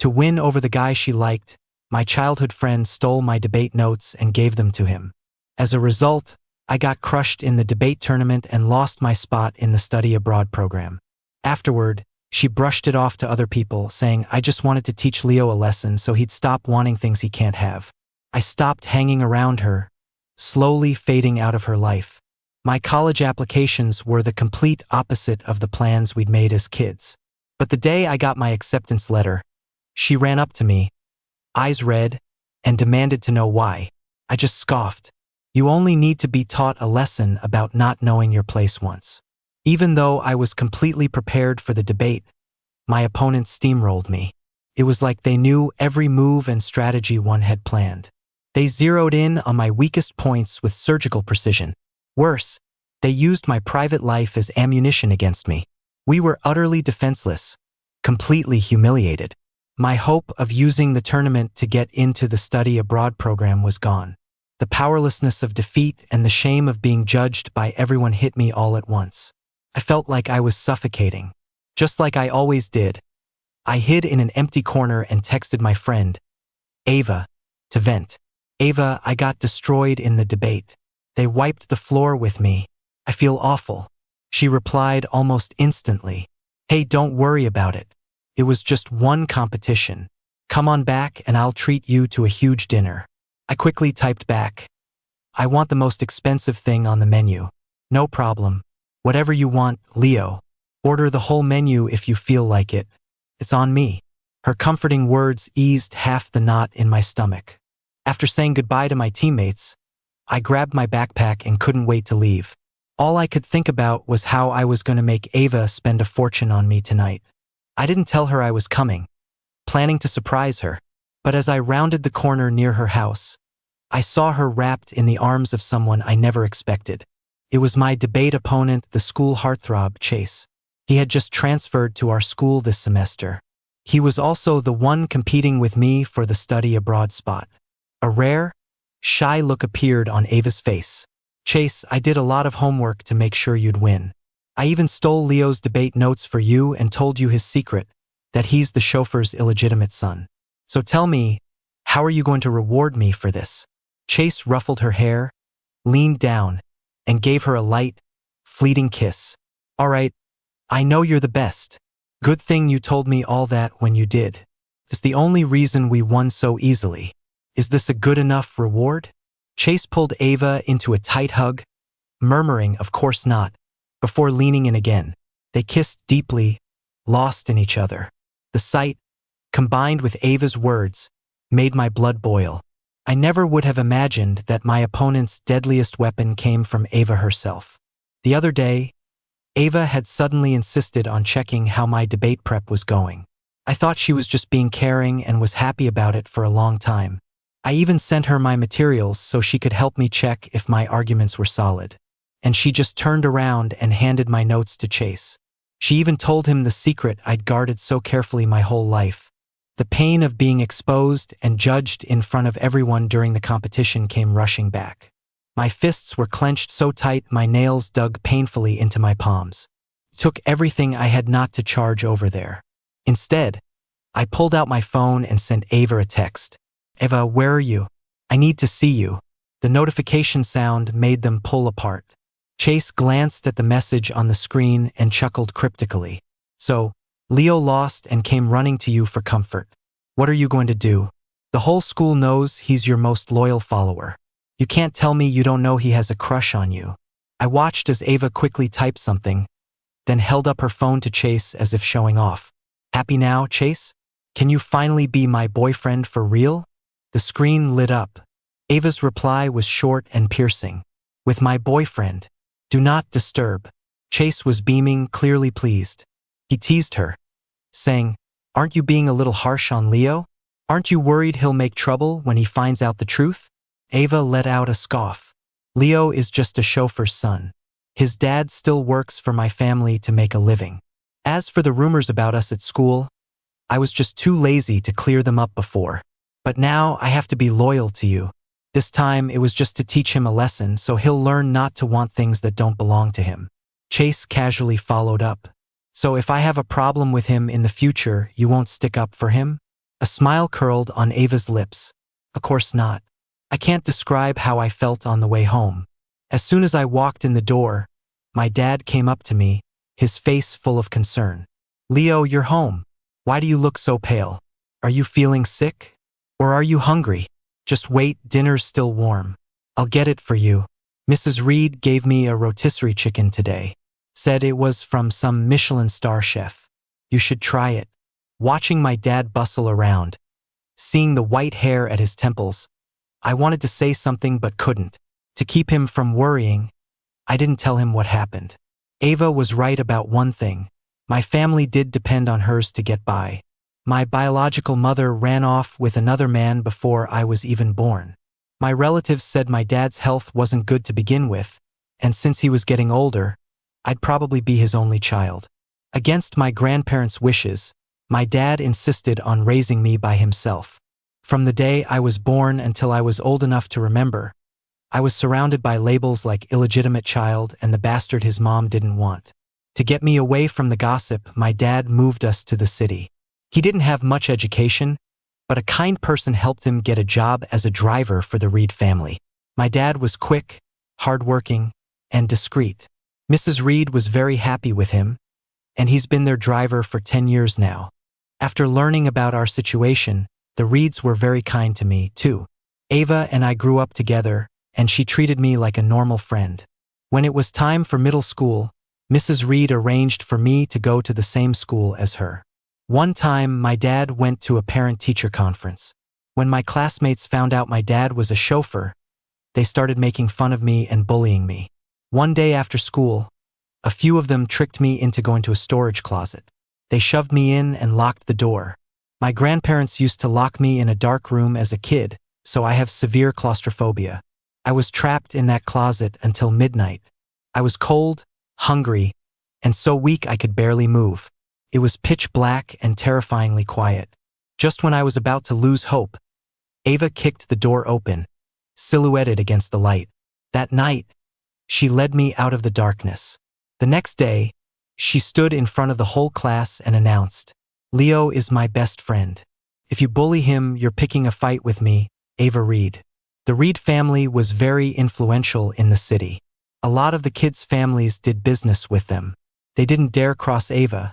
To win over the guy she liked, my childhood friend stole my debate notes and gave them to him. As a result, I got crushed in the debate tournament and lost my spot in the study abroad program. Afterward, she brushed it off to other people, saying I just wanted to teach Leo a lesson so he'd stop wanting things he can't have. I stopped hanging around her, slowly fading out of her life. My college applications were the complete opposite of the plans we'd made as kids. But the day I got my acceptance letter, she ran up to me, eyes red, and demanded to know why. I just scoffed. You only need to be taught a lesson about not knowing your place once. Even though I was completely prepared for the debate, my opponents steamrolled me. It was like they knew every move and strategy one had planned. They zeroed in on my weakest points with surgical precision. Worse, they used my private life as ammunition against me. We were utterly defenseless, completely humiliated. My hope of using the tournament to get into the study abroad program was gone. The powerlessness of defeat and the shame of being judged by everyone hit me all at once. I felt like I was suffocating. Just like I always did, I hid in an empty corner and texted my friend, Ava, to vent. Ava, I got destroyed in the debate. They wiped the floor with me. I feel awful. She replied almost instantly, Hey, don't worry about it. It was just one competition. Come on back and I'll treat you to a huge dinner. I quickly typed back, I want the most expensive thing on the menu. No problem. Whatever you want, Leo. Order the whole menu if you feel like it. It's on me. Her comforting words eased half the knot in my stomach. After saying goodbye to my teammates, I grabbed my backpack and couldn't wait to leave. All I could think about was how I was going to make Ava spend a fortune on me tonight. I didn't tell her I was coming, planning to surprise her, but as I rounded the corner near her house, I saw her wrapped in the arms of someone I never expected. It was my debate opponent, the school heartthrob, Chase. He had just transferred to our school this semester. He was also the one competing with me for the study abroad spot. A rare, shy look appeared on Ava's face. Chase, I did a lot of homework to make sure you'd win. I even stole Leo's debate notes for you and told you his secret, that he's the chauffeur's illegitimate son. So tell me, how are you going to reward me for this? Chase ruffled her hair, leaned down, and gave her a light, fleeting kiss. All right, I know you're the best. Good thing you told me all that when you did. It's the only reason we won so easily. Is this a good enough reward? Chase pulled Ava into a tight hug, murmuring, of course not, before leaning in again. They kissed deeply, lost in each other. The sight, combined with Ava's words, made my blood boil. I never would have imagined that my opponent's deadliest weapon came from Ava herself. The other day, Ava had suddenly insisted on checking how my debate prep was going. I thought she was just being caring and was happy about it for a long time. I even sent her my materials so she could help me check if my arguments were solid. And she just turned around and handed my notes to Chase. She even told him the secret I'd guarded so carefully my whole life. The pain of being exposed and judged in front of everyone during the competition came rushing back. My fists were clenched so tight my nails dug painfully into my palms. It took everything I had not to charge over there. Instead, I pulled out my phone and sent Ava a text. Ava, where are you? I need to see you. The notification sound made them pull apart. Chase glanced at the message on the screen and chuckled cryptically. So, Leo lost and came running to you for comfort. What are you going to do? The whole school knows he's your most loyal follower. You can't tell me you don't know he has a crush on you. I watched as Ava quickly typed something, then held up her phone to Chase as if showing off. Happy now, Chase? Can you finally be my boyfriend for real? The screen lit up. Ava's reply was short and piercing. With my boyfriend. Do not disturb. Chase was beaming, clearly pleased. He teased her, saying, Aren't you being a little harsh on Leo? Aren't you worried he'll make trouble when he finds out the truth? Ava let out a scoff. Leo is just a chauffeur's son. His dad still works for my family to make a living. As for the rumors about us at school, I was just too lazy to clear them up before. But now I have to be loyal to you. This time it was just to teach him a lesson so he'll learn not to want things that don't belong to him. Chase casually followed up. So if I have a problem with him in the future, you won't stick up for him? A smile curled on Ava's lips. Of course not. I can't describe how I felt on the way home. As soon as I walked in the door, my dad came up to me, his face full of concern. Leo, you're home. Why do you look so pale? Are you feeling sick? Or are you hungry? Just wait, dinner's still warm. I'll get it for you. Mrs. Reed gave me a rotisserie chicken today. Said it was from some Michelin star chef. You should try it. Watching my dad bustle around, seeing the white hair at his temples, I wanted to say something but couldn't. To keep him from worrying, I didn't tell him what happened. Ava was right about one thing. My family did depend on hers to get by. My biological mother ran off with another man before I was even born. My relatives said my dad's health wasn't good to begin with, and since he was getting older, I'd probably be his only child. Against my grandparents' wishes, my dad insisted on raising me by himself. From the day I was born until I was old enough to remember, I was surrounded by labels like illegitimate child and the bastard his mom didn't want. To get me away from the gossip, my dad moved us to the city. He didn't have much education, but a kind person helped him get a job as a driver for the Reed family. My dad was quick, hardworking, and discreet. Mrs. Reed was very happy with him, and he's been their driver for 10 years now. After learning about our situation, the Reeds were very kind to me, too. Ava and I grew up together, and she treated me like a normal friend. When it was time for middle school, Mrs. Reed arranged for me to go to the same school as her. One time, my dad went to a parent-teacher conference. When my classmates found out my dad was a chauffeur, they started making fun of me and bullying me. One day after school, a few of them tricked me into going to a storage closet. They shoved me in and locked the door. My grandparents used to lock me in a dark room as a kid, so I have severe claustrophobia. I was trapped in that closet until midnight. I was cold, hungry, and so weak I could barely move. It was pitch black and terrifyingly quiet. Just when I was about to lose hope, Ava kicked the door open, silhouetted against the light. That night, she led me out of the darkness. The next day, she stood in front of the whole class and announced, "Leo is my best friend. If you bully him, you're picking a fight with me, Ava Reed." The Reed family was very influential in the city. A lot of the kids' families did business with them. They didn't dare cross Ava,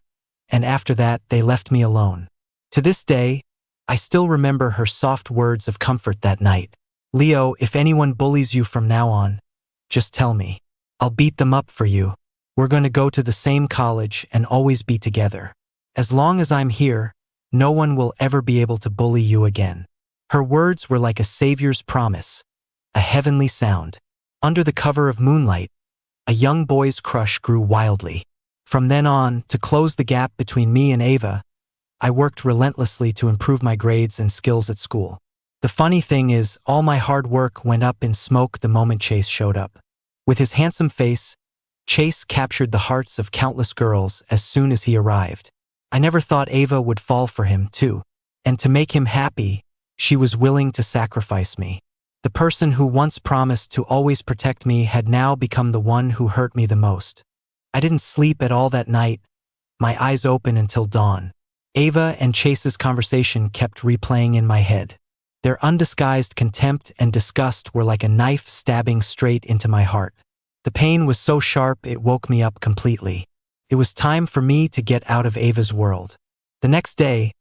and after that, they left me alone. To this day, I still remember her soft words of comfort that night. "Leo, if anyone bullies you from now on, just tell me. I'll beat them up for you. We're going to go to the same college and always be together. As long as I'm here, no one will ever be able to bully you again." Her words were like a savior's promise, a heavenly sound. Under the cover of moonlight, a young boy's crush grew wildly. From then on, to close the gap between me and Ava, I worked relentlessly to improve my grades and skills at school. The funny thing is, all my hard work went up in smoke the moment Chase showed up. With his handsome face, Chase captured the hearts of countless girls as soon as he arrived. I never thought Ava would fall for him, too. And to make him happy, she was willing to sacrifice me. The person who once promised to always protect me had now become the one who hurt me the most. I didn't sleep at all that night, my eyes open until dawn. Ava and Chase's conversation kept replaying in my head. Their undisguised contempt and disgust were like a knife stabbing straight into my heart. The pain was so sharp it woke me up completely. It was time for me to get out of Ava's world. The next day,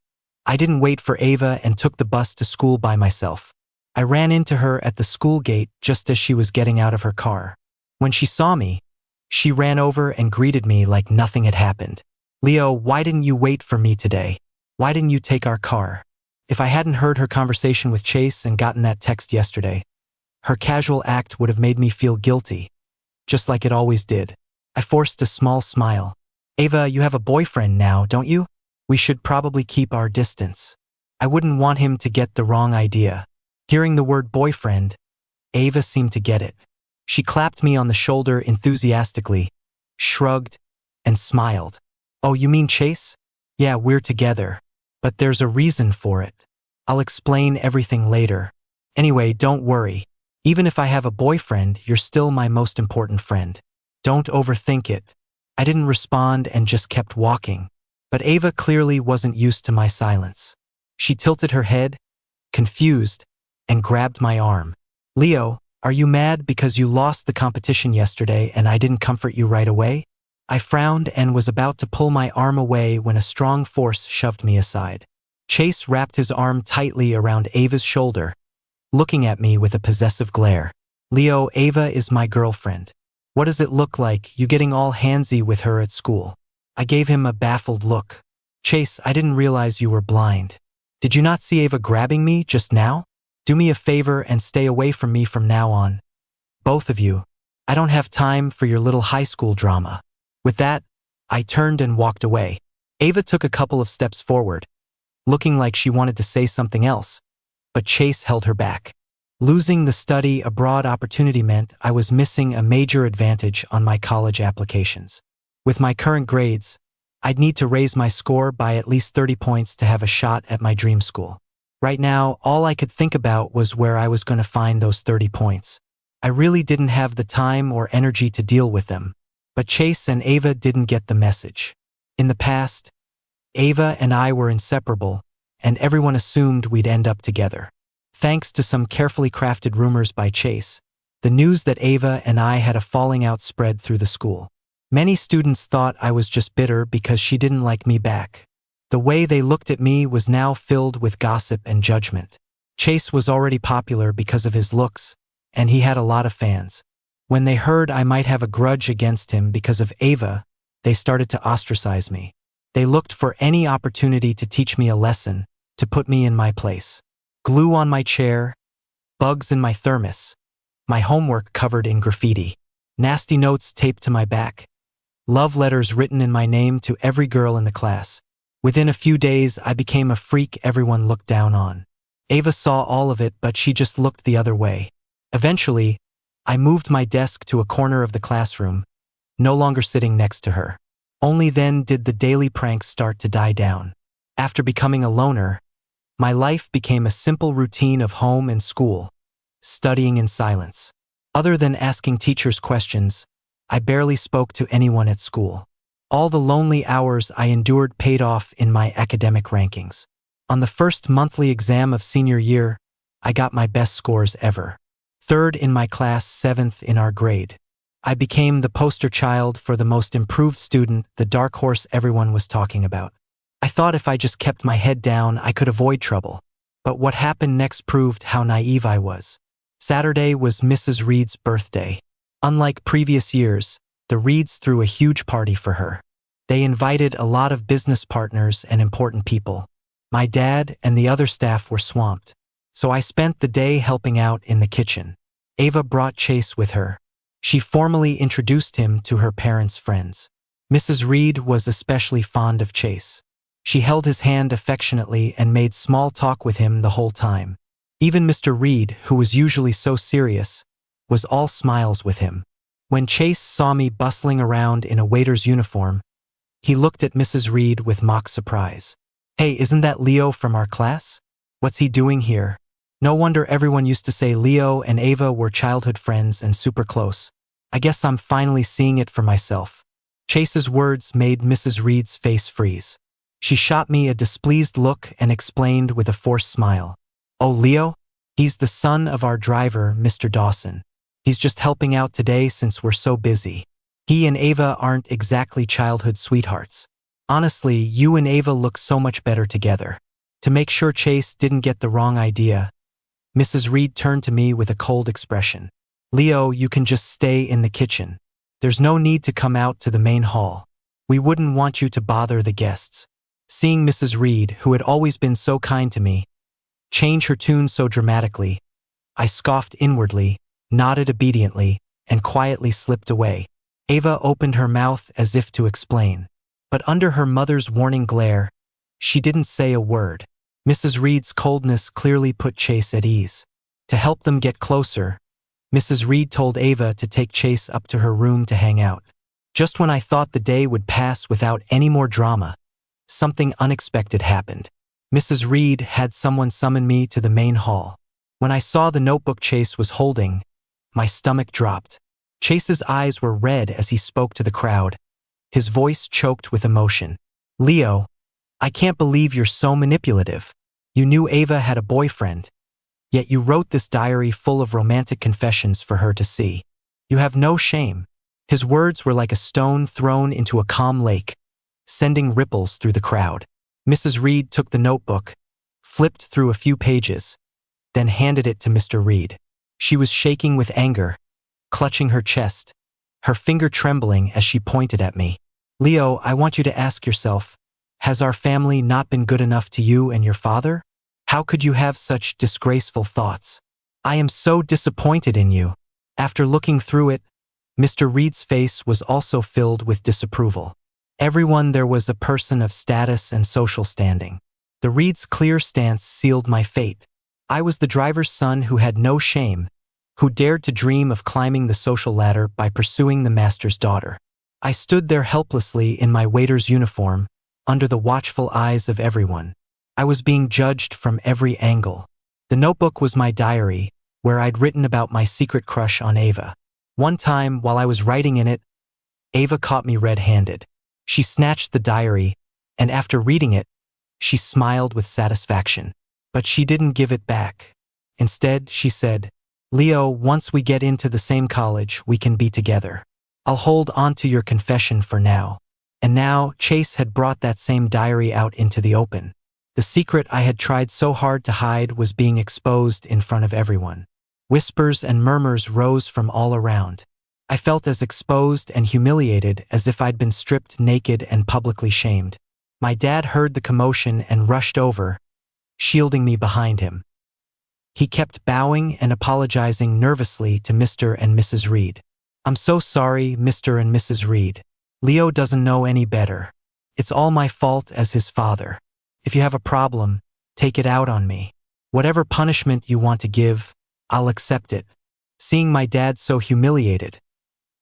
I didn't wait for Ava and took the bus to school by myself. I ran into her at the school gate just as she was getting out of her car. When she saw me, she ran over and greeted me like nothing had happened. "Leo, why didn't you wait for me today? Why didn't you take our car?" If I hadn't heard her conversation with Chase and gotten that text yesterday, her casual act would have made me feel guilty, just like it always did. I forced a small smile. "Ava, you have a boyfriend now, don't you? We should probably keep our distance." I wouldn't want him to get the wrong idea. Hearing the word boyfriend, Ava seemed to get it. She clapped me on the shoulder enthusiastically, shrugged, and smiled. "Oh, you mean Chase? Yeah, we're together. But there's a reason for it. I'll explain everything later. Anyway, don't worry. Even if I have a boyfriend, you're still my most important friend. Don't overthink it." I didn't respond and just kept walking. But Ava clearly wasn't used to my silence. She tilted her head, confused, and grabbed my arm. Leo, are you mad because you lost the competition yesterday and I didn't comfort you right away? I frowned and was about to pull my arm away when a strong force shoved me aside. Chase wrapped his arm tightly around Ava's shoulder, looking at me with a possessive glare. Leo, Ava is my girlfriend. What does it look like, you getting all handsy with her at school? I gave him a baffled look. Chase, I didn't realize you were blind. Did you not see Ava grabbing me just now? Do me a favor and stay away from me from now on. Both of you. I don't have time for your little high school drama. With that, I turned and walked away. Ava took a couple of steps forward, looking like she wanted to say something else, but Chase held her back. Losing the study abroad opportunity meant I was missing a major advantage on my college applications. With my current grades, I'd need to raise my score by at least 30 points to have a shot at my dream school. Right now, all I could think about was where I was going to find those 30 points. I really didn't have the time or energy to deal with them. But Chase and Ava didn't get the message. In the past, Ava and I were inseparable, and everyone assumed we'd end up together. Thanks to some carefully crafted rumors by Chase, the news that Ava and I had a falling out spread through the school. Many students thought I was just bitter because she didn't like me back. The way they looked at me was now filled with gossip and judgment. Chase was already popular because of his looks, and he had a lot of fans. When they heard I might have a grudge against him because of Ava, they started to ostracize me. They looked for any opportunity to teach me a lesson, to put me in my place. Glue on my chair, bugs in my thermos, my homework covered in graffiti, nasty notes taped to my back, love letters written in my name to every girl in the class. Within a few days, I became a freak everyone looked down on. Ava saw all of it, but she just looked the other way. Eventually, I moved my desk to a corner of the classroom, no longer sitting next to her. Only then did the daily pranks start to die down. After becoming a loner, my life became a simple routine of home and school, studying in silence. Other than asking teachers questions, I barely spoke to anyone at school. All the lonely hours I endured paid off in my academic rankings. On the first monthly exam of senior year, I got my best scores ever. 3rd in my class, 7th in our grade. I became the poster child for the most improved student, the dark horse everyone was talking about. I thought if I just kept my head down, I could avoid trouble. But what happened next proved how naive I was. Saturday was Mrs. Reed's birthday. Unlike previous years, the Reeds threw a huge party for her. They invited a lot of business partners and important people. My dad and the other staff were swamped, so I spent the day helping out in the kitchen. Ava brought Chase with her. She formally introduced him to her parents' friends. Mrs. Reed was especially fond of Chase. She held his hand affectionately and made small talk with him the whole time. Even Mr. Reed, who was usually so serious, was all smiles with him. When Chase saw me bustling around in a waiter's uniform, he looked at Mrs. Reed with mock surprise. "Hey, isn't that Leo from our class? What's he doing here?" No wonder everyone used to say Leo and Ava were childhood friends and super close. I guess I'm finally seeing it for myself. Chase's words made Mrs. Reed's face freeze. She shot me a displeased look and explained with a forced smile. "Oh, Leo? He's the son of our driver, Mr. Dawson. He's just helping out today since we're so busy. He and Ava aren't exactly childhood sweethearts. Honestly, you and Ava look so much better together." To make sure Chase didn't get the wrong idea, Mrs. Reed turned to me with a cold expression. "Leo, you can just stay in the kitchen. There's no need to come out to the main hall. We wouldn't want you to bother the guests." Seeing Mrs. Reed, who had always been so kind to me, change her tune so dramatically, I scoffed inwardly, nodded obediently, and quietly slipped away. Ava opened her mouth as if to explain, but under her mother's warning glare, she didn't say a word. Mrs. Reed's coldness clearly put Chase at ease. To help them get closer, Mrs. Reed told Ava to take Chase up to her room to hang out. Just when I thought the day would pass without any more drama, something unexpected happened. Mrs. Reed had someone summon me to the main hall. When I saw the notebook Chase was holding, my stomach dropped. Chase's eyes were red as he spoke to the crowd, his voice choked with emotion. "Leo, I can't believe you're so manipulative. You knew Ava had a boyfriend, yet you wrote this diary full of romantic confessions for her to see. You have no shame. His words were like a stone thrown into a calm lake, sending ripples through the crowd. Mrs. Reed took the notebook, flipped through a few pages, then handed it to Mr. Reed. She was shaking with anger, clutching her chest, her finger trembling as she pointed at me. Leo, I want you to ask yourself, has our family not been good enough to you and your father? How could you have such disgraceful thoughts? I am so disappointed in you. After looking through it, Mr. Reed's face was also filled with disapproval. Everyone there was a person of status and social standing. The Reeds' clear stance sealed my fate. I was the driver's son who had no shame, who dared to dream of climbing the social ladder by pursuing the master's daughter. I stood there helplessly in my waiter's uniform, under the watchful eyes of everyone. I was being judged from every angle. The notebook was my diary, where I'd written about my secret crush on Ava. One time, while I was writing in it, Ava caught me red-handed. She snatched the diary, and after reading it, she smiled with satisfaction. But she didn't give it back. Instead, she said, Leo, once we get into the same college, we can be together. I'll hold on to your confession for now. And now, Chase had brought that same diary out into the open. The secret I had tried so hard to hide was being exposed in front of everyone. Whispers and murmurs rose from all around. I felt as exposed and humiliated as if I'd been stripped naked and publicly shamed. My dad heard the commotion and rushed over, shielding me behind him. He kept bowing and apologizing nervously to Mr. and Mrs. Reed. I'm so sorry, Mr. and Mrs. Reed. Leo doesn't know any better. It's all my fault as his father. If you have a problem, take it out on me. Whatever punishment you want to give, I'll accept it. Seeing my dad so humiliated,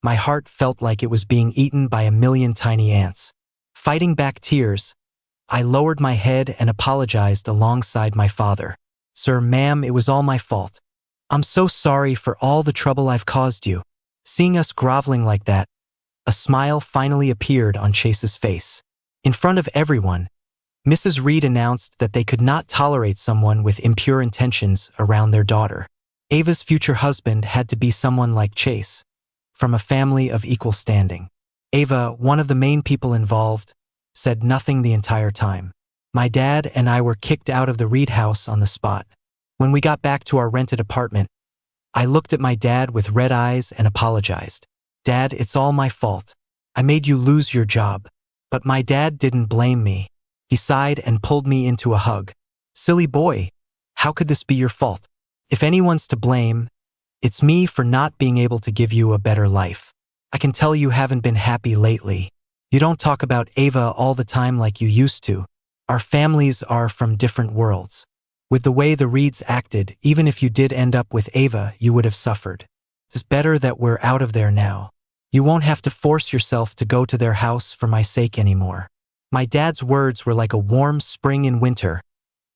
my heart felt like it was being eaten by a million tiny ants. Fighting back tears, I lowered my head and apologized alongside my father. Sir, ma'am, it was all my fault. I'm so sorry for all the trouble I've caused you. Seeing us groveling like that, a smile finally appeared on Chase's face. In front of everyone, Mrs. Reed announced that they could not tolerate someone with impure intentions around their daughter. Ava's future husband had to be someone like Chase, from a family of equal standing. Ava, one of the main people involved, said nothing the entire time. My dad and I were kicked out of the Reed house on the spot. When we got back to our rented apartment, I looked at my dad with red eyes and apologized. Dad, it's all my fault. I made you lose your job. But my dad didn't blame me. He sighed and pulled me into a hug. Silly boy, how could this be your fault? If anyone's to blame, it's me for not being able to give you a better life. I can tell you haven't been happy lately. You don't talk about Ava all the time like you used to. Our families are from different worlds. With the way the Reeds acted, even if you did end up with Ava, you would have suffered. It's better that we're out of there now. You won't have to force yourself to go to their house for my sake anymore. My dad's words were like a warm spring in winter,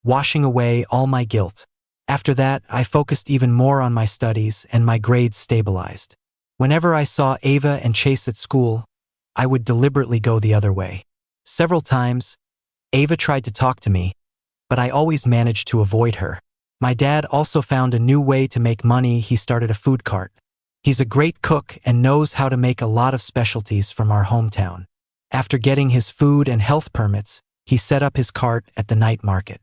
washing away all my guilt. After that, I focused even more on my studies and my grades stabilized. Whenever I saw Ava and Chase at school, I would deliberately go the other way. Several times, Ava tried to talk to me, but I always managed to avoid her. My dad also found a new way to make money. He started a food cart. He's a great cook and knows how to make a lot of specialties from our hometown. After getting his food and health permits, he set up his cart at the night market.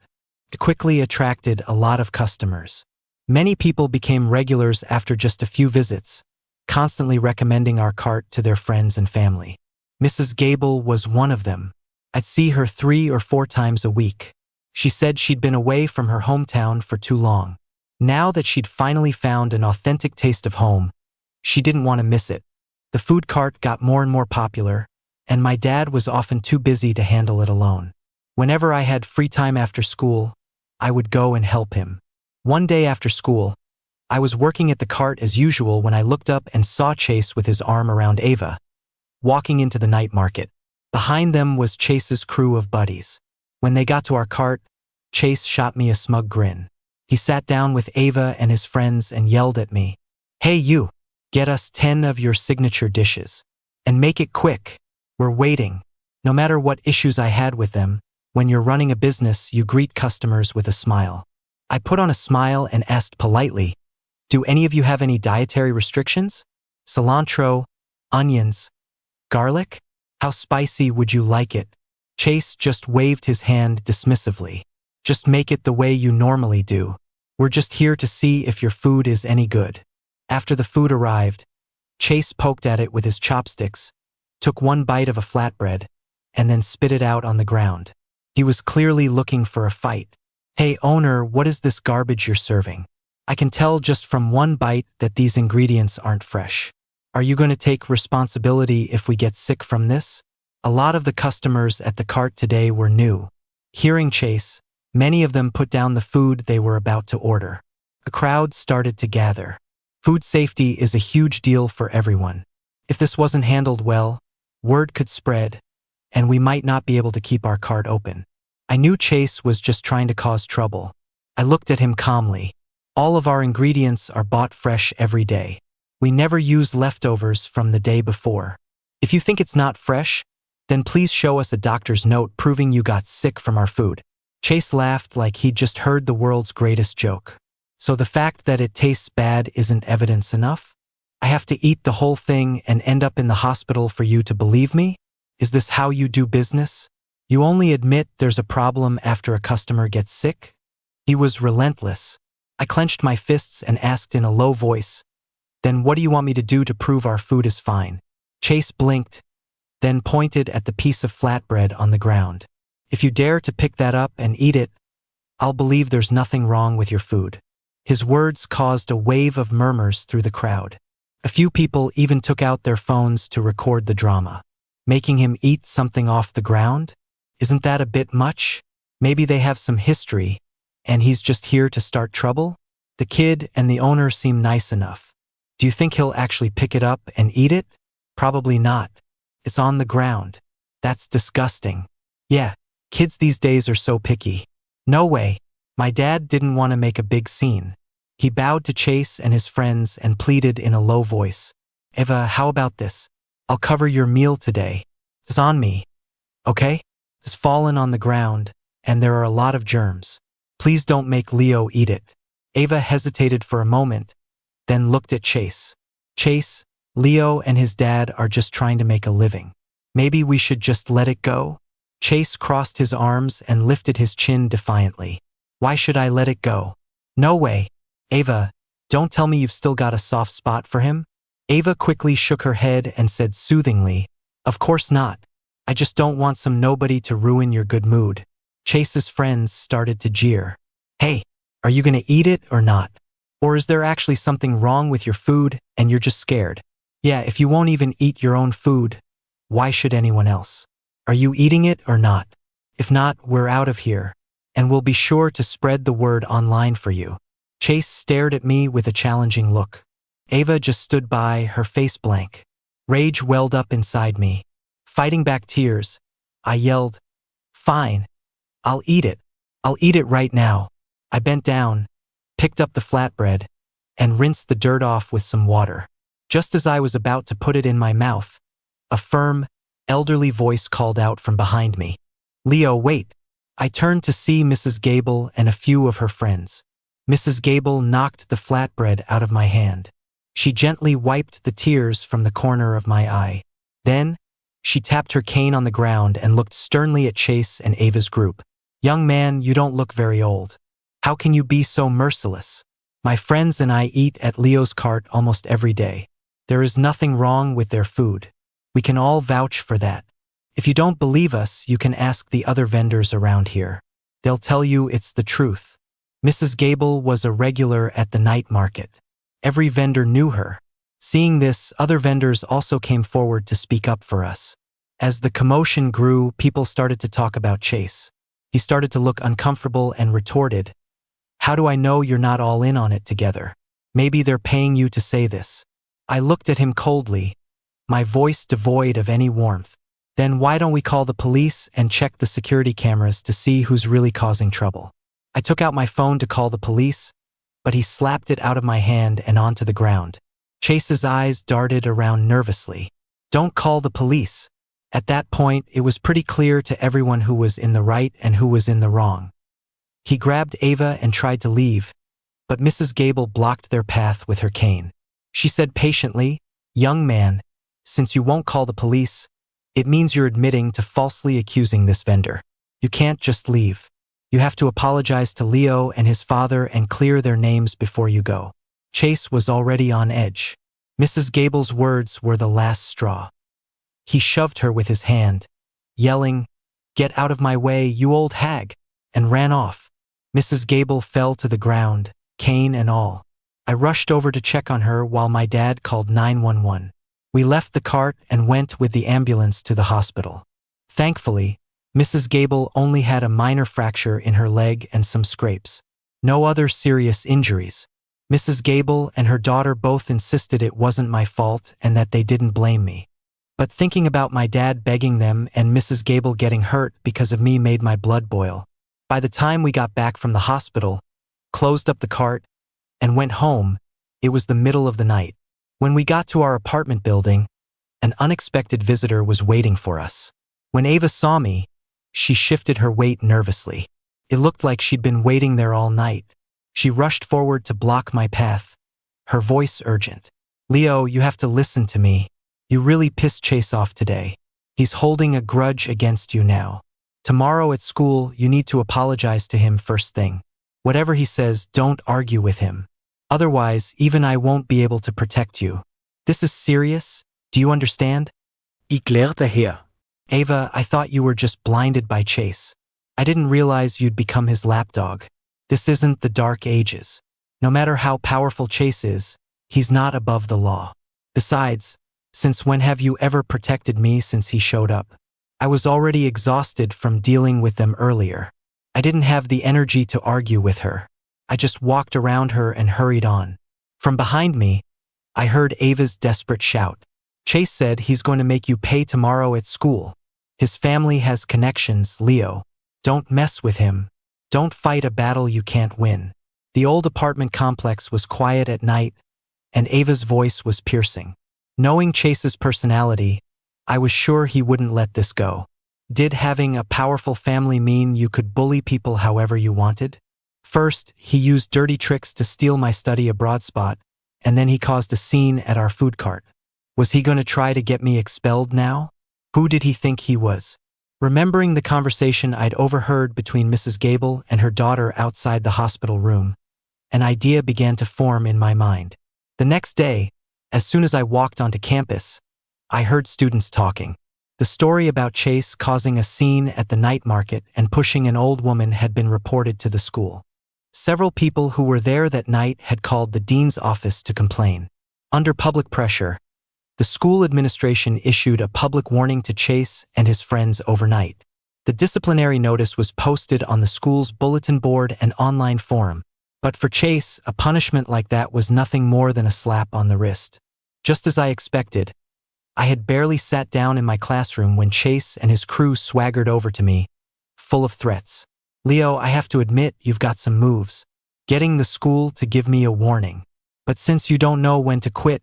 It quickly attracted a lot of customers. Many people became regulars after just a few visits, constantly recommending our cart to their friends and family. Mrs. Gable was one of them. I'd see her 3 or 4 times a week. She said she'd been away from her hometown for too long. Now that she'd finally found an authentic taste of home, she didn't want to miss it. The food cart got more and more popular, and my dad was often too busy to handle it alone. Whenever I had free time after school, I would go and help him. One day after school, I was working at the cart as usual when I looked up and saw Chase with his arm around Ava, walking into the night market. Behind them was Chase's crew of buddies. When they got to our cart, Chase shot me a smug grin. He sat down with Ava and his friends and yelled at me, "Hey you, get us 10 of your signature dishes. And make it quick. We're waiting." No matter what issues I had with them, When you're running a business, you greet customers with a smile. I put on a smile and asked politely, "Do any of you have any dietary restrictions? Cilantro, onions, garlic? How spicy would you like it?" Chase just waved his hand dismissively. "Just make it the way you normally do. We're just here to see if your food is any good." After the food arrived, Chase poked at it with his chopsticks, took one bite of a flatbread, and then spit it out on the ground. He was clearly looking for a fight. "Hey owner, what is this garbage you're serving? I can tell just from one bite that these ingredients aren't fresh. Are you going to take responsibility if we get sick from this?" A lot of the customers at the cart today were new. Hearing Chase, many of them put down the food they were about to order. A crowd started to gather. Food safety is a huge deal for everyone. If this wasn't handled well, word could spread, and we might not be able to keep our cart open. I knew Chase was just trying to cause trouble. I looked at him calmly. "All of our ingredients are bought fresh every day. We never use leftovers from the day before. If you think it's not fresh, then please show us a doctor's note proving you got sick from our food." Chase laughed like he'd just heard the world's greatest joke. "So the fact that it tastes bad isn't evidence enough? I have to eat the whole thing and end up in the hospital for you to believe me? Is this how you do business? You only admit there's a problem after a customer gets sick?" He was relentless. I clenched my fists and asked in a low voice, "Then what do you want me to do to prove our food is fine?" Chase blinked, then pointed at the piece of flatbread on the ground. "If you dare to pick that up and eat it, I'll believe there's nothing wrong with your food." His words caused a wave of murmurs through the crowd. A few people even took out their phones to record the drama. Making him eat something off the ground? Isn't that a bit much? Maybe they have some history, and he's just here to start trouble? The kid and the owner seem nice enough. Do you think he'll actually pick it up and eat it? Probably not. It's on the ground. That's disgusting. Yeah, kids these days are so picky. No way. My dad didn't want to make a big scene. He bowed to Chase and his friends and pleaded in a low voice. "Eva, how about this? I'll cover your meal today. It's on me. Okay? It's fallen on the ground, and there are a lot of germs. Please don't make Leo eat it." Eva hesitated for a moment, then looked at Chase. "Chase, Leo and his dad are just trying to make a living. Maybe we should just let it go?" Chase crossed his arms and lifted his chin defiantly. "Why should I let it go? No way. Eva, don't tell me you've still got a soft spot for him?" Eva quickly shook her head and said soothingly, "Of course not. I just don't want some nobody to ruin your good mood." Chase's friends started to jeer. "Hey, are you going to eat it or not? Or is there actually something wrong with your food and you're just scared? Yeah, if you won't even eat your own food, why should anyone else? Are you eating it or not? If not, we're out of here, and we'll be sure to spread the word online for you." Chase stared at me with a challenging look. Eva just stood by, her face blank. Rage welled up inside me. Fighting back tears, I yelled, "Fine. I'll eat it. I'll eat it right now." I bent down, picked up the flatbread, and rinsed the dirt off with some water. Just as I was about to put it in my mouth, a firm, elderly voice called out from behind me. "Leo, wait." I turned to see Mrs. Gable and a few of her friends. Mrs. Gable knocked the flatbread out of my hand. She gently wiped the tears from the corner of my eye. Then, she tapped her cane on the ground and looked sternly at Chase and Ava's group. "Young man, you don't look very old. How can you be so merciless? My friends and I eat at Leo's cart almost every day. There is nothing wrong with their food. We can all vouch for that. If you don't believe us, you can ask the other vendors around here. They'll tell you it's the truth." Mrs. Gable was a regular at the night market. Every vendor knew her. Seeing this, other vendors also came forward to speak up for us. As the commotion grew, people started to talk about Chase. He started to look uncomfortable and retorted, "How do I know you're not all in on it together? Maybe they're paying you to say this." I looked at him coldly, my voice devoid of any warmth. "Then why don't we call the police and check the security cameras to see who's really causing trouble?" I took out my phone to call the police, but he slapped it out of my hand and onto the ground. Chase's eyes darted around nervously. "Don't call the police. At that point, it was pretty clear to everyone who was in the right and who was in the wrong. He grabbed Ava and tried to leave, but Mrs. Gable blocked their path with her cane. She said patiently, "Young man, since you won't call the police, it means you're admitting to falsely accusing this vendor. You can't just leave. You have to apologize to Leo and his father and clear their names before you go." Chase was already on edge. Mrs. Gable's words were the last straw. He shoved her with his hand, yelling, "Get out of my way, you old hag," and ran off. Mrs. Gable fell to the ground, cane and all. I rushed over to check on her while my dad called 911. We left the cart and went with the ambulance to the hospital. Thankfully, Mrs. Gable only had a minor fracture in her leg and some scrapes. No other serious injuries. Mrs. Gable and her daughter both insisted it wasn't my fault and that they didn't blame me. But thinking about my dad begging them and Mrs. Gable getting hurt because of me made my blood boil. By the time we got back from the hospital, closed up the cart, and went home, it was the middle of the night. When we got to our apartment building, an unexpected visitor was waiting for us. When Ava saw me, she shifted her weight nervously. It looked like she'd been waiting there all night. She rushed forward to block my path, her voice urgent. "Leo, you have to listen to me. You really pissed Chase off today. He's holding a grudge against you now. Tomorrow at school, you need to apologize to him first thing. Whatever he says, don't argue with him. Otherwise, even I won't be able to protect you. This is serious. Do you understand?" Ich klärte her. "Ava, I thought you were just blinded by Chase. I didn't realize you'd become his lapdog. This isn't the dark ages. No matter how powerful Chase is, he's not above the law. Besides, since when have you ever protected me since he showed up? I was already exhausted from dealing with them earlier. I didn't have the energy to argue with her. I just walked around her and hurried on. From behind me, I heard Ava's desperate shout. Chase said he's going to make you pay tomorrow at school. His family has connections, Leo. Don't mess with him. Don't fight a battle you can't win." The old apartment complex was quiet at night, and Ava's voice was piercing. Knowing Chase's personality, I was sure he wouldn't let this go. Did having a powerful family mean you could bully people however you wanted? First, he used dirty tricks to steal my study abroad spot, and then he caused a scene at our food cart. Was he going to try to get me expelled now? Who did he think he was? Remembering the conversation I'd overheard between Mrs. Gable and her daughter outside the hospital room, an idea began to form in my mind. The next day, as soon as I walked onto campus, I heard students talking. The story about Chase causing a scene at the night market and pushing an old woman had been reported to the school. Several people who were there that night had called the dean's office to complain. Under public pressure, the school administration issued a public warning to Chase and his friends overnight. The disciplinary notice was posted on the school's bulletin board and online forum. But for Chase, a punishment like that was nothing more than a slap on the wrist. Just as I expected, I had barely sat down in my classroom when Chase and his crew swaggered over to me, full of threats. "Leo, I have to admit you've got some moves. Getting the school to give me a warning. But since you don't know when to quit,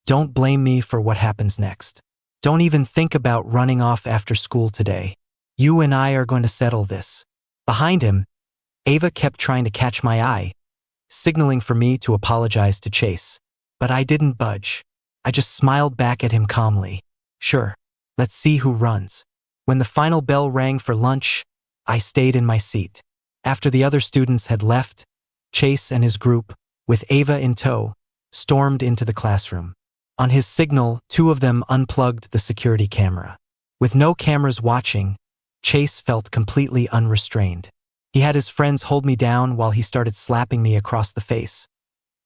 don't blame me for what happens next. Don't even think about running off after school today. You and I are going to settle this." Behind him, Ava kept trying to catch my eye, signaling for me to apologize to Chase. But I didn't budge. I just smiled back at him calmly. "Sure, let's see who runs." When the final bell rang for lunch, I stayed in my seat. After the other students had left, Chase and his group, with Ava in tow, stormed into the classroom. On his signal, 2 of them unplugged the security camera. With no cameras watching, Chase felt completely unrestrained. He had his friends hold me down while he started slapping me across the face,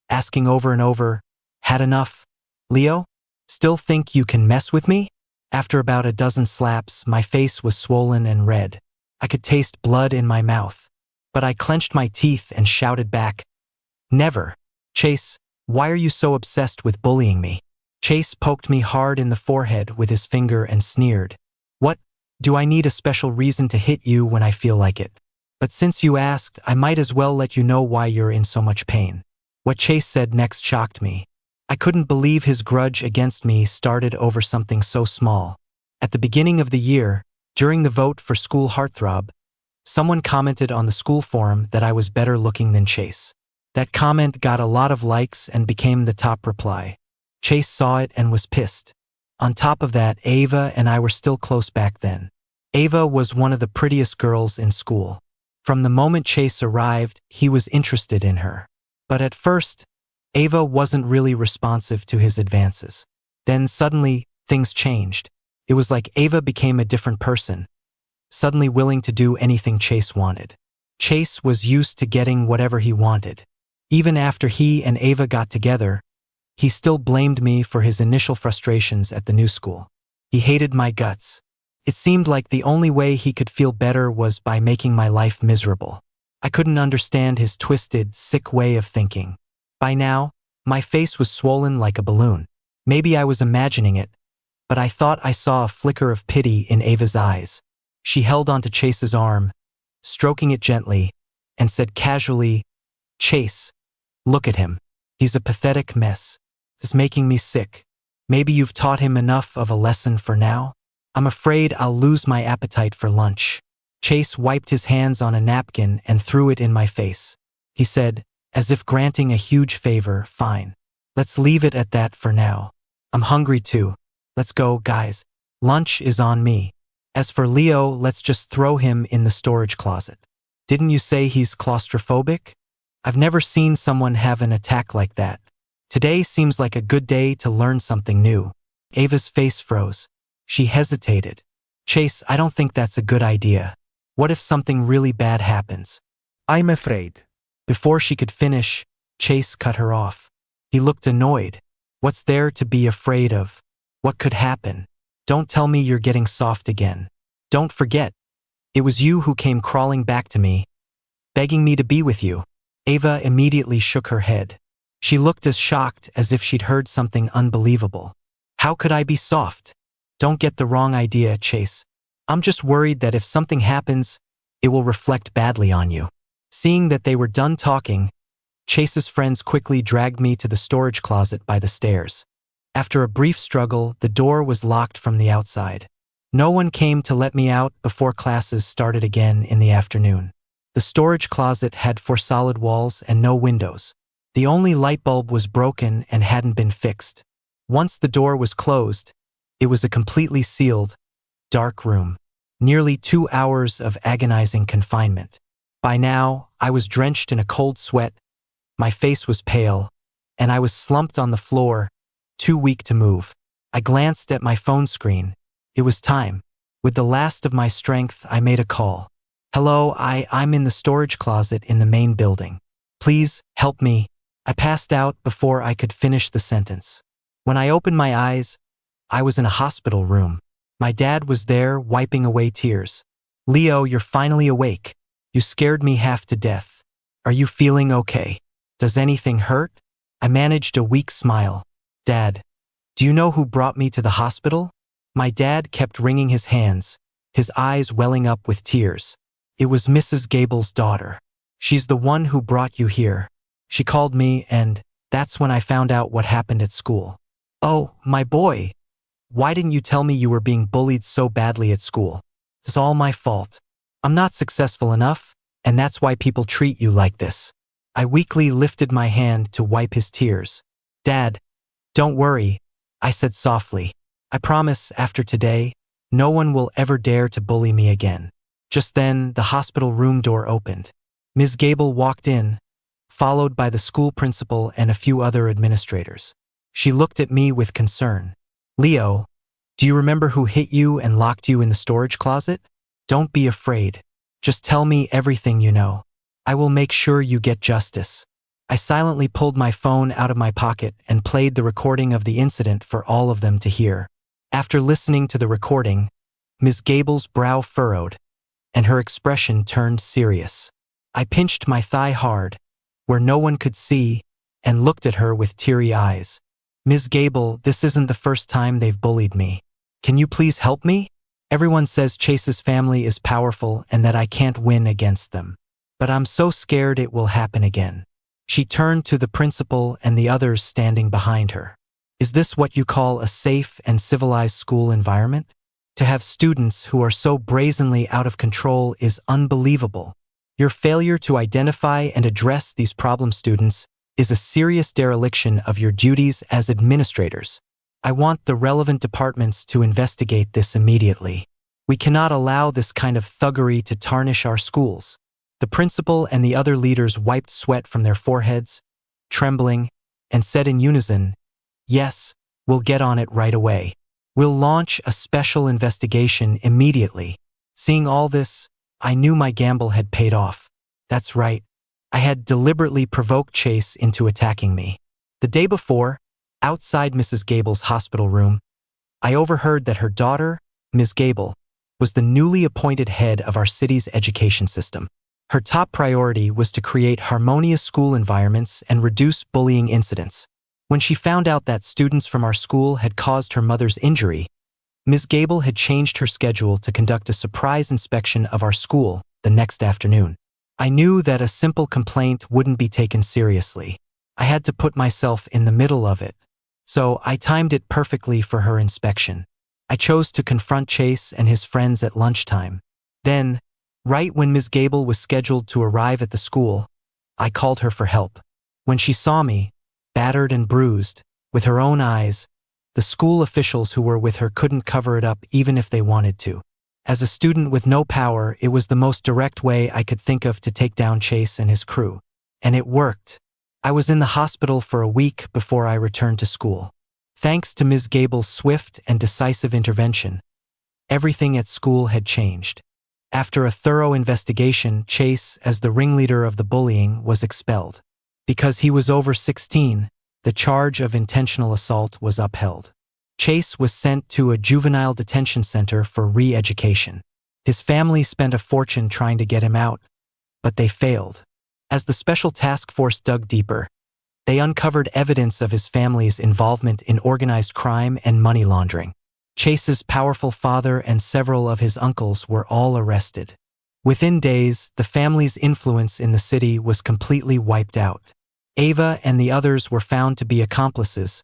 asking over and over, "Had enough? Leo? Still think you can mess with me?" After about a dozen slaps, my face was swollen and red. I could taste blood in my mouth. But I clenched my teeth and shouted back, "Never. Chase, why are you so obsessed with bullying me?" Chase poked me hard in the forehead with his finger and sneered, "What? Do I need a special reason to hit you when I feel like it? But since you asked, I might as well let you know why you're in so much pain." What Chase said next shocked me. I couldn't believe his grudge against me started over something so small. At the beginning of the year, during the vote for school heartthrob, someone commented on the school forum that I was better looking than Chase. That comment got a lot of likes and became the top reply. Chase saw it and was pissed. On top of that, Ava and I were still close back then. Ava was one of the prettiest girls in school. From the moment Chase arrived, he was interested in her. But at first, Ava wasn't really responsive to his advances. Then suddenly, things changed. It was like Ava became a different person, suddenly willing to do anything Chase wanted. Chase was used to getting whatever he wanted. Even after he and Ava got together, he still blamed me for his initial frustrations at the new school. He hated my guts. It seemed like the only way he could feel better was by making my life miserable. I couldn't understand his twisted, sick way of thinking. By now, my face was swollen like a balloon. Maybe I was imagining it, but I thought I saw a flicker of pity in Ava's eyes. She held onto Chase's arm, stroking it gently, and said casually, "Chase, look at him. He's a pathetic mess. It's making me sick. Maybe you've taught him enough of a lesson for now? I'm afraid I'll lose my appetite for lunch." Chase wiped his hands on a napkin and threw it in my face. He said, as if granting a huge favor, "Fine. Let's leave it at that for now. I'm hungry too. Let's go, guys. Lunch is on me. As for Leo, let's just throw him in the storage closet. Didn't you say he's claustrophobic? I've never seen someone have an attack like that. Today seems like a good day to learn something new." Ava's face froze. She hesitated. "Chase, I don't think that's a good idea. What if something really bad happens?" I'm afraid. Before she could finish, Chase cut her off. He looked annoyed. "What's there to be afraid of? What could happen? Don't tell me you're getting soft again. Don't forget, it was you who came crawling back to me, begging me to be with you." Ava immediately shook her head. She looked as shocked as if she'd heard something unbelievable. "How could I be soft? Don't get the wrong idea, Chase. I'm just worried that if something happens, it will reflect badly on you." Seeing that they were done talking, Chase's friends quickly dragged me to the storage closet by the stairs. After a brief struggle, the door was locked from the outside. No one came to let me out before classes started again in the afternoon. The storage closet had 4 solid walls and no windows. The only light bulb was broken and hadn't been fixed. Once the door was closed, it was a completely sealed, dark room. Nearly 2 hours of agonizing confinement. By now, I was drenched in a cold sweat, my face was pale, and I was slumped on the floor, too weak to move. I glanced at my phone screen. It was time. With the last of my strength, I made a call. "Hello, I'm in the storage closet in the main building. Please, help me." I passed out before I could finish the sentence. When I opened my eyes, I was in a hospital room. My dad was there, wiping away tears. "Leo, you're finally awake. You scared me half to death. Are you feeling okay? Does anything hurt?" I managed a weak smile. "Dad, do you know who brought me to the hospital?" My dad kept wringing his hands, his eyes welling up with tears. "It was Mrs. Gable's daughter. She's the one who brought you here. She called me, and that's when I found out what happened at school." "Oh, my boy. Why didn't you tell me you were being bullied so badly at school? It's all my fault. I'm not successful enough, and that's why people treat you like this." I weakly lifted my hand to wipe his tears. "Dad, don't worry," I said softly. "I promise after today, no one will ever dare to bully me again." Just then, the hospital room door opened. Ms. Gable walked in, followed by the school principal and a few other administrators. She looked at me with concern. "Leo, do you remember who hit you and locked you in the storage closet? Don't be afraid. Just tell me everything you know. I will make sure you get justice." I silently pulled my phone out of my pocket and played the recording of the incident for all of them to hear. After listening to the recording, Ms. Gable's brow furrowed, and her expression turned serious. I pinched my thigh hard, where no one could see, and looked at her with teary eyes. "Ms. Gable, this isn't the first time they've bullied me. Can you please help me? Everyone says Chase's family is powerful and that I can't win against them. But I'm so scared it will happen again." She turned to the principal and the others standing behind her. "Is this what you call a safe and civilized school environment? To have students who are so brazenly out of control is unbelievable. Your failure to identify and address these problem students is a serious dereliction of your duties as administrators. I want the relevant departments to investigate this immediately. We cannot allow this kind of thuggery to tarnish our schools. The principal and the other leaders wiped sweat from their foreheads, trembling, and said in unison, "Yes, we'll get on it right away. We'll launch a special investigation immediately." Seeing all this, I knew my gamble had paid off. That's right. I had deliberately provoked Chase into attacking me. The day before, outside Mrs. Gable's hospital room, I overheard that her daughter, Ms. Gable, was the newly appointed head of our city's education system. Her top priority was to create harmonious school environments and reduce bullying incidents. When she found out that students from our school had caused her mother's injury, Ms. Gable had changed her schedule to conduct a surprise inspection of our school the next afternoon. I knew that a simple complaint wouldn't be taken seriously. I had to put myself in the middle of it, so I timed it perfectly for her inspection. I chose to confront Chase and his friends at lunchtime. Then, right when Ms. Gable was scheduled to arrive at the school, I called her for help. When she saw me, battered and bruised, with her own eyes, the school officials who were with her couldn't cover it up even if they wanted to. As a student with no power, it was the most direct way I could think of to take down Chase and his crew. And it worked. I was in the hospital for a week before I returned to school. Thanks to Ms. Gable's swift and decisive intervention, everything at school had changed. After a thorough investigation, Chase, as the ringleader of the bullying, was expelled. Because he was over 16, the charge of intentional assault was upheld. Chase was sent to a juvenile detention center for re-education. His family spent a fortune trying to get him out, but they failed. As the special task force dug deeper, they uncovered evidence of his family's involvement in organized crime and money laundering. Chase's powerful father and several of his uncles were all arrested. Within days, the family's influence in the city was completely wiped out. Ava and the others were found to be accomplices,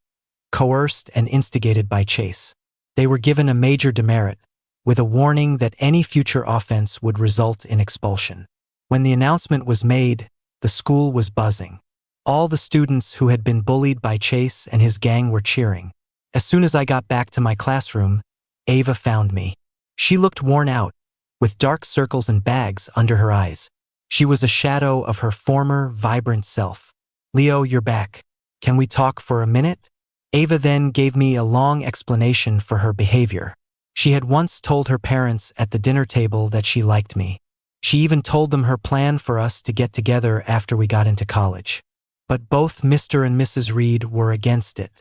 coerced and instigated by Chase. They were given a major demerit, with a warning that any future offense would result in expulsion. When the announcement was made, the school was buzzing. All the students who had been bullied by Chase and his gang were cheering. As soon as I got back to my classroom, Ava found me. She looked worn out, with dark circles and bags under her eyes. She was a shadow of her former, vibrant self. "Leo, you're back. Can we talk for a minute?" Ava then gave me a long explanation for her behavior. She had once told her parents at the dinner table that she liked me. She even told them her plan for us to get together after we got into college. But both Mr. and Mrs. Reed were against it.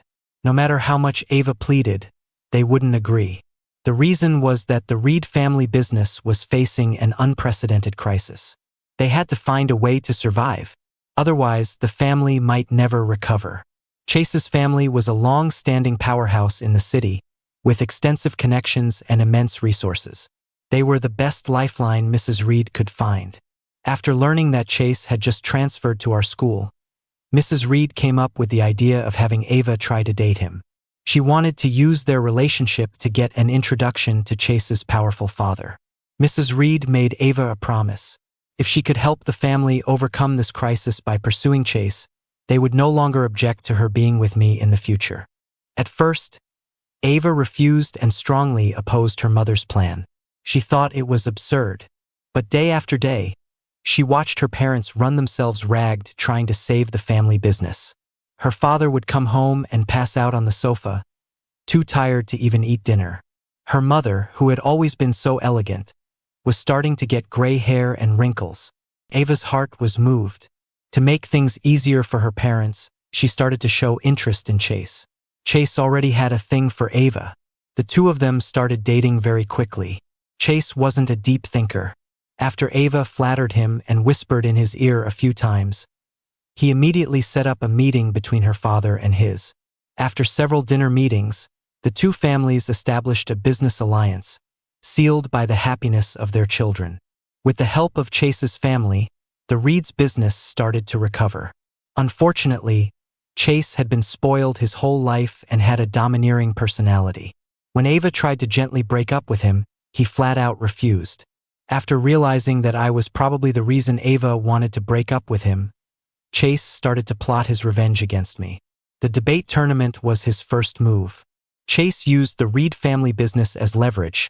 No matter how much Ava pleaded, they wouldn't agree. The reason was that the Reed family business was facing an unprecedented crisis. They had to find a way to survive. Otherwise, the family might never recover. Chase's family was a long-standing powerhouse in the city, with extensive connections and immense resources. They were the best lifeline Mrs. Reed could find. After learning that Chase had just transferred to our school, Mrs. Reed came up with the idea of having Ava try to date him. She wanted to use their relationship to get an introduction to Chase's powerful father. Mrs. Reed made Ava a promise. If she could help the family overcome this crisis by pursuing Chase, they would no longer object to her being with me in the future. At first, Ava refused and strongly opposed her mother's plan. She thought it was absurd. But day after day, she watched her parents run themselves ragged trying to save the family business. Her father would come home and pass out on the sofa, too tired to even eat dinner. Her mother, who had always been so elegant, was starting to get gray hair and wrinkles. Ava's heart was moved. To make things easier for her parents, she started to show interest in Chase. Chase already had a thing for Ava. The two of them started dating very quickly. Chase wasn't a deep thinker. After Ava flattered him and whispered in his ear a few times, he immediately set up a meeting between her father and his. After several dinner meetings, the two families established a business alliance, sealed by the happiness of their children. With the help of Chase's family, the Reed's business started to recover. Unfortunately, Chase had been spoiled his whole life and had a domineering personality. When Ava tried to gently break up with him, he flat out refused. After realizing that I was probably the reason Ava wanted to break up with him, Chase started to plot his revenge against me. The debate tournament was his first move. Chase used the Reed family business as leverage,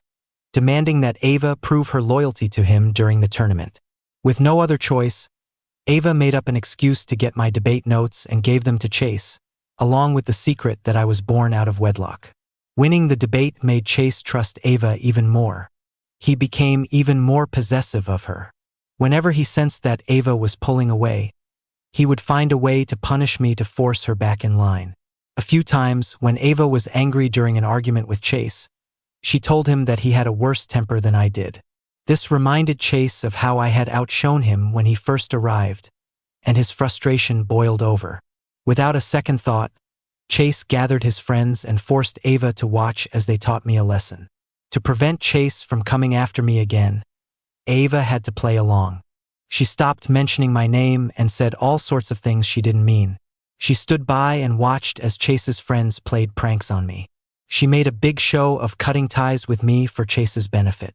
demanding that Ava prove her loyalty to him during the tournament. With no other choice, Ava made up an excuse to get my debate notes and gave them to Chase, along with the secret that I was born out of wedlock. Winning the debate made Chase trust Ava even more. He became even more possessive of her. Whenever he sensed that Ava was pulling away, he would find a way to punish me to force her back in line. A few times, when Ava was angry during an argument with Chase, she told him that he had a worse temper than I did. This reminded Chase of how I had outshone him when he first arrived, and his frustration boiled over. Without a second thought, Chase gathered his friends and forced Ava to watch as they taught me a lesson. To prevent Chase from coming after me again, Ava had to play along. She stopped mentioning my name and said all sorts of things she didn't mean. She stood by and watched as Chase's friends played pranks on me. She made a big show of cutting ties with me for Chase's benefit.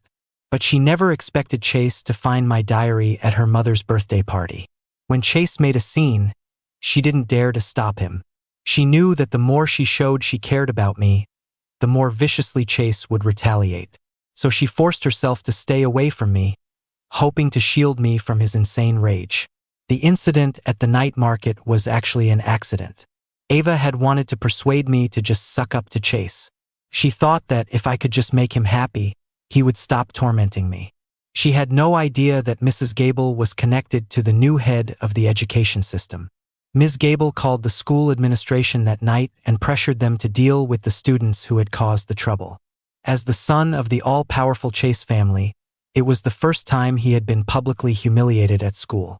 But she never expected Chase to find my diary at her mother's birthday party. When Chase made a scene, she didn't dare to stop him. She knew that the more she showed she cared about me, the more viciously Chase would retaliate. So she forced herself to stay away from me, hoping to shield me from his insane rage. The incident at the night market was actually an accident. Ava had wanted to persuade me to just suck up to Chase. She thought that if I could just make him happy, he would stop tormenting me. She had no idea that Mrs. Gable was connected to the new head of the education system. Ms. Gable called the school administration that night and pressured them to deal with the students who had caused the trouble. As the son of the all-powerful Chase family, it was the first time he had been publicly humiliated at school.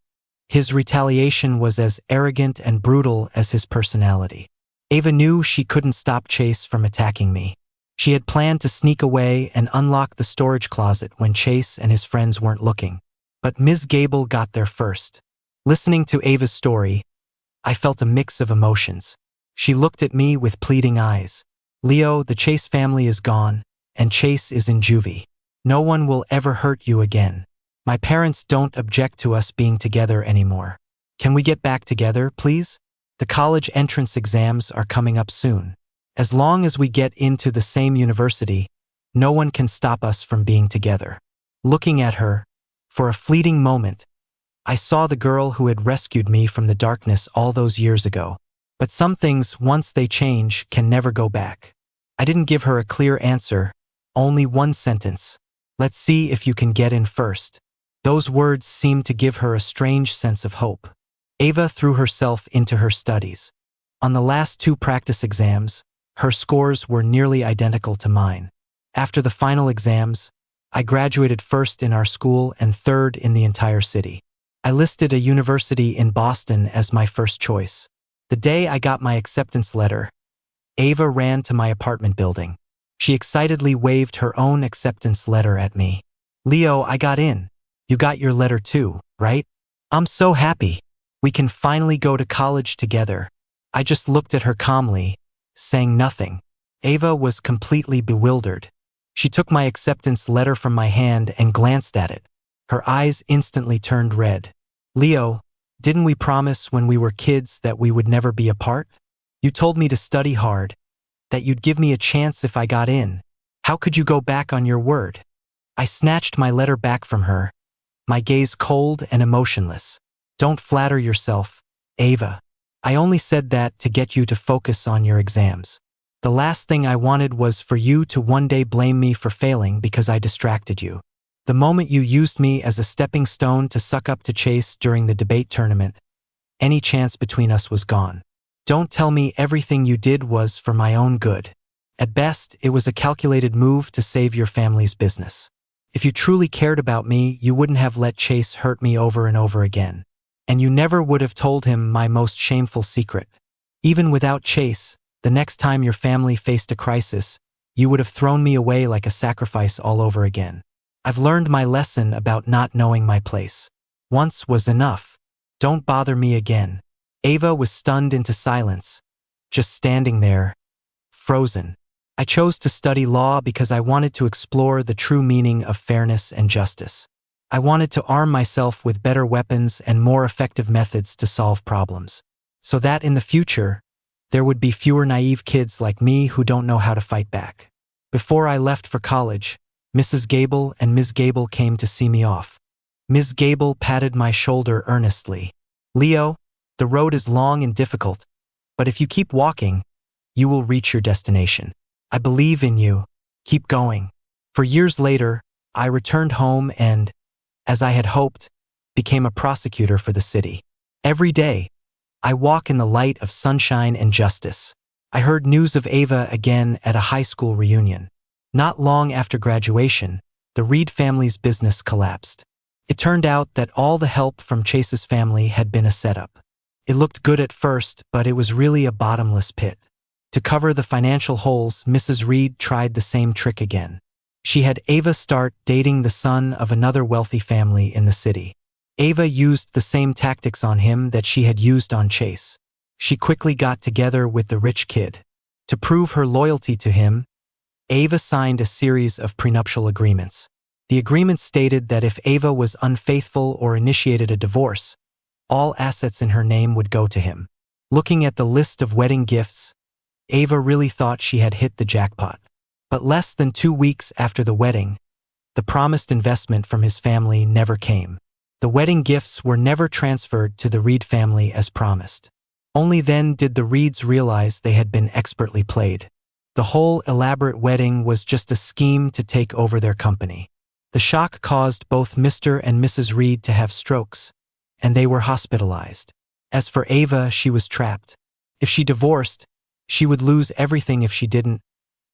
His retaliation was as arrogant and brutal as his personality. Ava knew she couldn't stop Chase from attacking me. She had planned to sneak away and unlock the storage closet when Chase and his friends weren't looking. But Ms. Gable got there first. Listening to Ava's story, I felt a mix of emotions. She looked at me with pleading eyes. Leo, the Chase family is gone, and Chase is in juvie. No one will ever hurt you again. My parents don't object to us being together anymore. Can we get back together, please? The college entrance exams are coming up soon. As long as we get into the same university, no one can stop us from being together. Looking at her, for a fleeting moment, I saw the girl who had rescued me from the darkness all those years ago. But some things, once they change, can never go back. I didn't give her a clear answer, only one sentence. Let's see if you can get in first. Those words seemed to give her a strange sense of hope. Ava threw herself into her studies. On the last 2 practice exams, her scores were nearly identical to mine. After the final exams, I graduated first in our school and third in the entire city. I listed a university in Boston as my first choice. The day I got my acceptance letter, Ava ran to my apartment building. She excitedly waved her own acceptance letter at me. Leo, I got in. You got your letter too, right? I'm so happy. We can finally go to college together. I just looked at her calmly, saying nothing. Ava was completely bewildered. She took my acceptance letter from my hand and glanced at it. Her eyes instantly turned red. Leo, didn't we promise when we were kids that we would never be apart? You told me to study hard, that you'd give me a chance if I got in. How could you go back on your word? I snatched my letter back from her, my gaze cold and emotionless. Don't flatter yourself, Ava. I only said that to get you to focus on your exams. The last thing I wanted was for you to one day blame me for failing because I distracted you. The moment you used me as a stepping stone to suck up to Chase during the debate tournament, any chance between us was gone. Don't tell me everything you did was for my own good. At best, it was a calculated move to save your family's business. If you truly cared about me, you wouldn't have let Chase hurt me over and over again. And you never would have told him my most shameful secret. Even without Chase, the next time your family faced a crisis, you would have thrown me away like a sacrifice all over again. I've learned my lesson about not knowing my place. Once was enough. Don't bother me again. Ava was stunned into silence, just standing there, frozen. I chose to study law because I wanted to explore the true meaning of fairness and justice. I wanted to arm myself with better weapons and more effective methods to solve problems, so that in the future, there would be fewer naive kids like me who don't know how to fight back. Before I left for college, Mrs. Gable and Ms. Gable came to see me off. Ms. Gable patted my shoulder earnestly. "Leo, the road is long and difficult, but if you keep walking, you will reach your destination. I believe in you. Keep going." For years later, I returned home and, as I had hoped, became a prosecutor for the city. Every day, I walk in the light of sunshine and justice. I heard news of Ava again at a high school reunion. Not long after graduation, the Reed family's business collapsed. It turned out that all the help from Chase's family had been a setup. It looked good at first, but it was really a bottomless pit. To cover the financial holes, Mrs. Reed tried the same trick again. She had Ava start dating the son of another wealthy family in the city. Ava used the same tactics on him that she had used on Chase. She quickly got together with the rich kid. To prove her loyalty to him, Ava signed a series of prenuptial agreements. The agreements stated that if Ava was unfaithful or initiated a divorce, all assets in her name would go to him. Looking at the list of wedding gifts, Ava really thought she had hit the jackpot. But less than 2 weeks after the wedding, the promised investment from his family never came. The wedding gifts were never transferred to the Reed family as promised. Only then did the Reeds realize they had been expertly played. The whole elaborate wedding was just a scheme to take over their company. The shock caused both Mr. and Mrs. Reed to have strokes, and they were hospitalized. As for Ava, she was trapped. If she divorced, she would lose everything. If she didn't,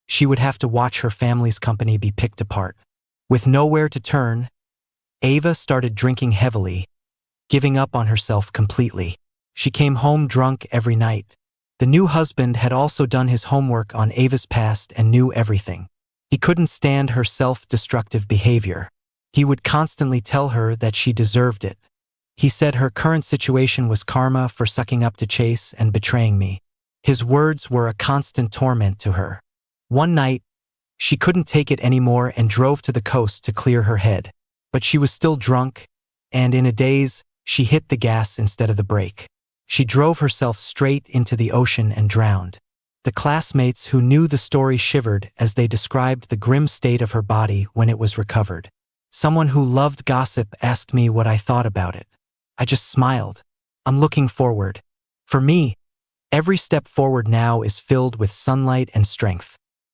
she would have to watch her family's company be picked apart. With nowhere to turn, Ava started drinking heavily, giving up on herself completely. She came home drunk every night. The new husband had also done his homework on Ava's past and knew everything. He couldn't stand her self-destructive behavior. He would constantly tell her that she deserved it. He said her current situation was karma for sucking up to Chase and betraying me. His words were a constant torment to her. One night, she couldn't take it anymore and drove to the coast to clear her head. But she was still drunk, and in a daze, she hit the gas instead of the brake. She drove herself straight into the ocean and drowned. The classmates who knew the story shivered as they described the grim state of her body when it was recovered. Someone who loved gossip asked me what I thought about it. I just smiled. I'm looking forward. For me, every step forward now is filled with sunlight and strength.